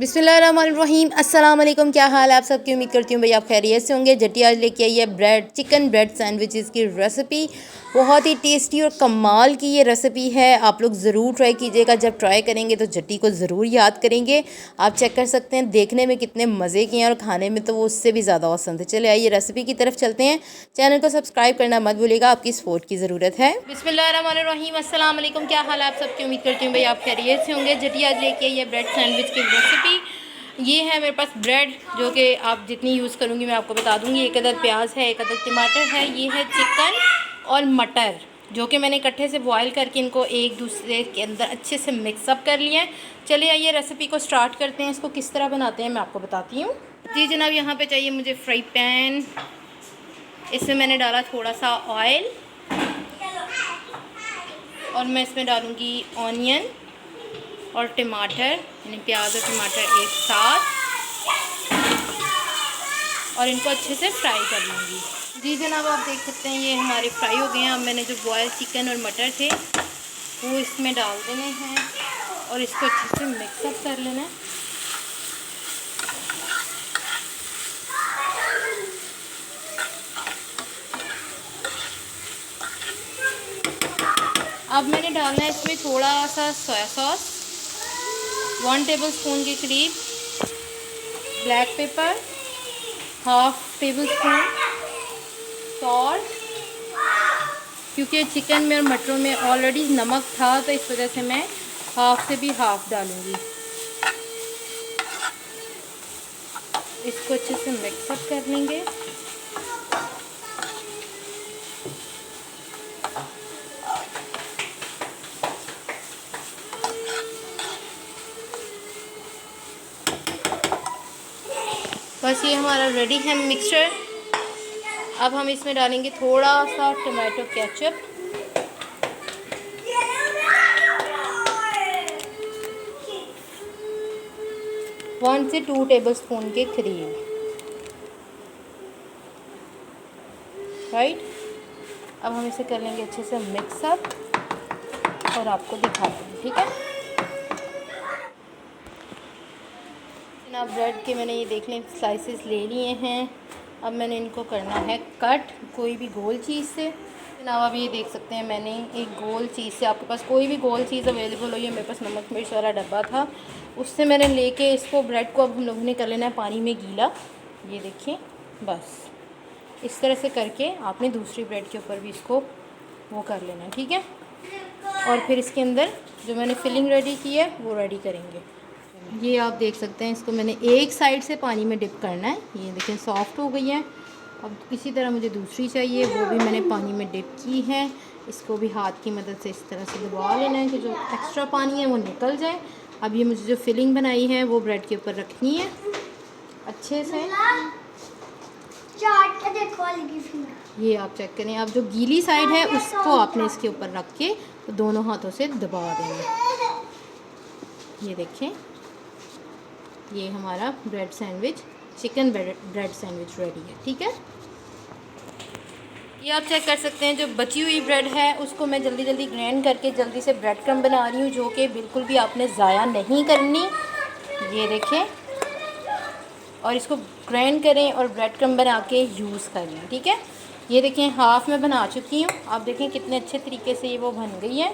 बिस्मिल्लाहिर्रहमानिर्रहीम। अस्सलाम वालेकुम। क्या हाल है आप सबकी? उम्मीद करती हूँ भाई आप खैरियत से होंगे। जटी आज लेके आई है चिकन ब्रेड सैंडविचेस की रेसिपी। बहुत ही टेस्टी और कमाल की ये रेसिपी है। आप लोग ज़रूर ट्राई कीजिएगा। जब ट्राई करेंगे तो जटी को ज़रूर याद करेंगे। आप चेक कर सकते हैं देखने में कितने मज़े के हैं और खाने में तो वो उससे भी ज़्यादा पसंद है। चले आइए रेसिपी की तरफ चलते हैं। चैनल को सब्सक्राइब करना मत भूलिएगा, आपकी सपोर्ट की ज़रूरत है। बिस्मिल्लाहिर्रहमानिर्रहीम। अस्सलाम वालेकुम। क्या हाल है आप सबकी? उम्मीद करती हूँ भाई आप खैरियत से होंगे। जटी आज लेके आई है ब्रेड सैंडविच की रेसिपी। ये है मेरे पास ब्रेड, जो कि आप जितनी यूज़ करूँगी मैं आपको बता दूँगी। एक अदद प्याज है, एक अदद टमाटर है, ये है चिकन और मटर, जो कि मैंने इकट्ठे से बॉईल करके इनको एक दूसरे के अंदर अच्छे से मिक्सअप कर लिया है। चलिए आइए रेसिपी को स्टार्ट करते हैं। इसको किस तरह बनाते हैं मैं आपको बताती हूँ। जी जनाब, यहाँ पे चाहिए मुझे फ्राई पैन। इसमें मैंने डाला थोड़ा सा ऑयल और मैं इसमें डालूँगी ऑनियन और टमाटर, यानी प्याज और टमाटर एक साथ, और इनको अच्छे से फ्राई कर लूँगी। जी जनाब, आप देख सकते हैं ये हमारे फ्राई हो गए हैं। अब मैंने जो बॉयल चिकन और मटर थे वो इसमें डाल देने हैं और इसको अच्छे से मिक्सअप कर लेना है। अब मैंने डालना है इसमें थोड़ा सा सोया सॉस, 1 टेबलस्पून के करीब black pepper, half table spoon salt, क्योंकि चिकन में और मटरों में ऑलरेडी नमक था तो इस वजह से मैं हाफ से भी हाफ डालूँगी। इसको अच्छे से मिक्सअप कर लेंगे। बस ये हमारा रेडी है मिक्सचर। अब हम इसमें डालेंगे थोड़ा सा टमाटो केचप, वन से 2 टेबलस्पून के करीब, राइट। अब हम इसे कर लेंगे अच्छे से मिक्सअप और आपको दिखा देंगे, ठीक है जनाब। ब्रेड के मैंने ये देख लें स्लाइसेस ले लिए हैं। अब मैंने इनको करना है कट कोई भी गोल चीज़ से। जनाब आप ये देख सकते हैं मैंने एक गोल चीज़ से, आपके पास कोई भी गोल चीज़ अवेलेबल हो, ये मेरे पास नमक मिर्च वाला डब्बा था, उससे मैंने लेके इसको ब्रेड को अब हम लोगों ने कर लेना है पानी में गीला। ये देखिए, बस इस तरह से करके आपने दूसरी ब्रेड के ऊपर भी इसको वो कर लेना है, ठीक है। और फिर इसके अंदर जो मैंने फिलिंग रेडी की है वो रेडी करेंगे। ये आप देख सकते हैं, इसको मैंने एक साइड से पानी में डिप करना है। ये देखें सॉफ्ट हो गई है। अब इसी तरह मुझे दूसरी चाहिए, वो भी मैंने पानी में डिप की है। इसको भी हाथ की मदद से इस तरह से दबा लेना है कि जो एक्स्ट्रा पानी है वो निकल जाए। अब ये मुझे जो फिलिंग बनाई है वो ब्रेड के ऊपर रखनी है अच्छे से। ये आप चेक करें। अब जो गीली साइड है उसको आपने इसके ऊपर रख के तो दोनों हाथों से दबा देंगे। ये देखें, ये हमारा bread sandwich, chicken bread sandwich ready है, ठीक है। ये आप चेक कर सकते हैं जो बची हुई ब्रेड है उसको मैं जल्दी जल्दी ग्राइंड करके जल्दी से ब्रेड क्रम्ब बना रही हूँ, जो कि बिल्कुल भी आपने ज़ाया नहीं करनी। ये देखें, और इसको ग्राइंड करें और ब्रेड क्रम्ब बना के यूज़ करें, ठीक है। ये देखें हाफ़ मैं बना चुकी हूँ। आप देखें कितने अच्छे तरीके से ये वो बन गई है।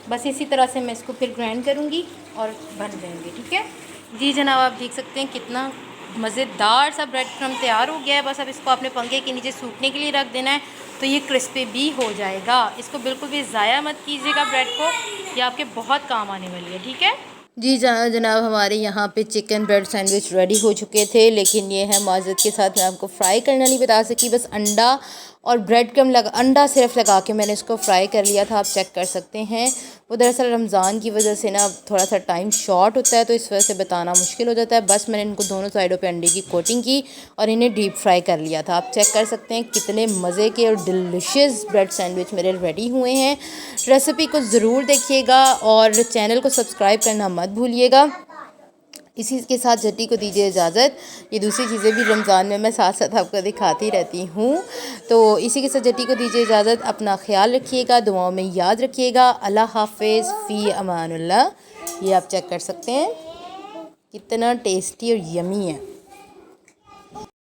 बस इसी तरह से मैं इसको फिर ग्राइंड करूँगी और बन जाएंगे, ठीक है। जी जनाब, आप देख सकते हैं कितना मज़ेदार सा ब्रेड क्रम्ब तैयार हो गया है। बस अब इसको अपने पंखे के नीचे सूखने के लिए रख देना है तो ये क्रिस्पी भी हो जाएगा। इसको बिल्कुल भी ज़ाया मत कीजिएगा ब्रेड को, ये आपके बहुत काम आने वाली है, ठीक है। जी जनाब, हमारे यहाँ पे चिकन ब्रेड सैंडविच रेडी हो चुके थे, लेकिन ये है माज़रत के साथ मैं आपको फ्राई करना नहीं बता सकी। बस अंडा और ब्रेड क्रम्ब अंडा सिर्फ लगा के मैंने इसको फ्राई कर लिया था। आप चेक कर सकते हैं। वो दरअसल रमज़ान की वजह से ना थोड़ा सा टाइम शॉर्ट होता है तो इस वजह से बताना मुश्किल हो जाता है। बस मैंने इनको दोनों साइडों पे अंडे की कोटिंग की और इन्हें डीप फ्राई कर लिया था। आप चेक कर सकते हैं कितने मज़े के और डिलिशियस ब्रेड सैंडविच मेरे रेडी हुए हैं। रेसिपी को ज़रूर देखिएगा और चैनल को सब्सक्राइब करना मत भूलिएगा। इसी के साथ जटी को दीजिए इजाज़त। ये दूसरी चीज़ें भी रमज़ान में मैं साथ साथ आपको दिखाती रहती हूँ। तो इसी के साथ जटी को दीजिए इजाज़त। अपना ख्याल रखिएगा, दुआओं में याद रखिएगा। अल्लाह हाफ़िज़, फ़ी अमानुल्लाह। ये आप चेक कर सकते हैं कितना टेस्टी और यमी है।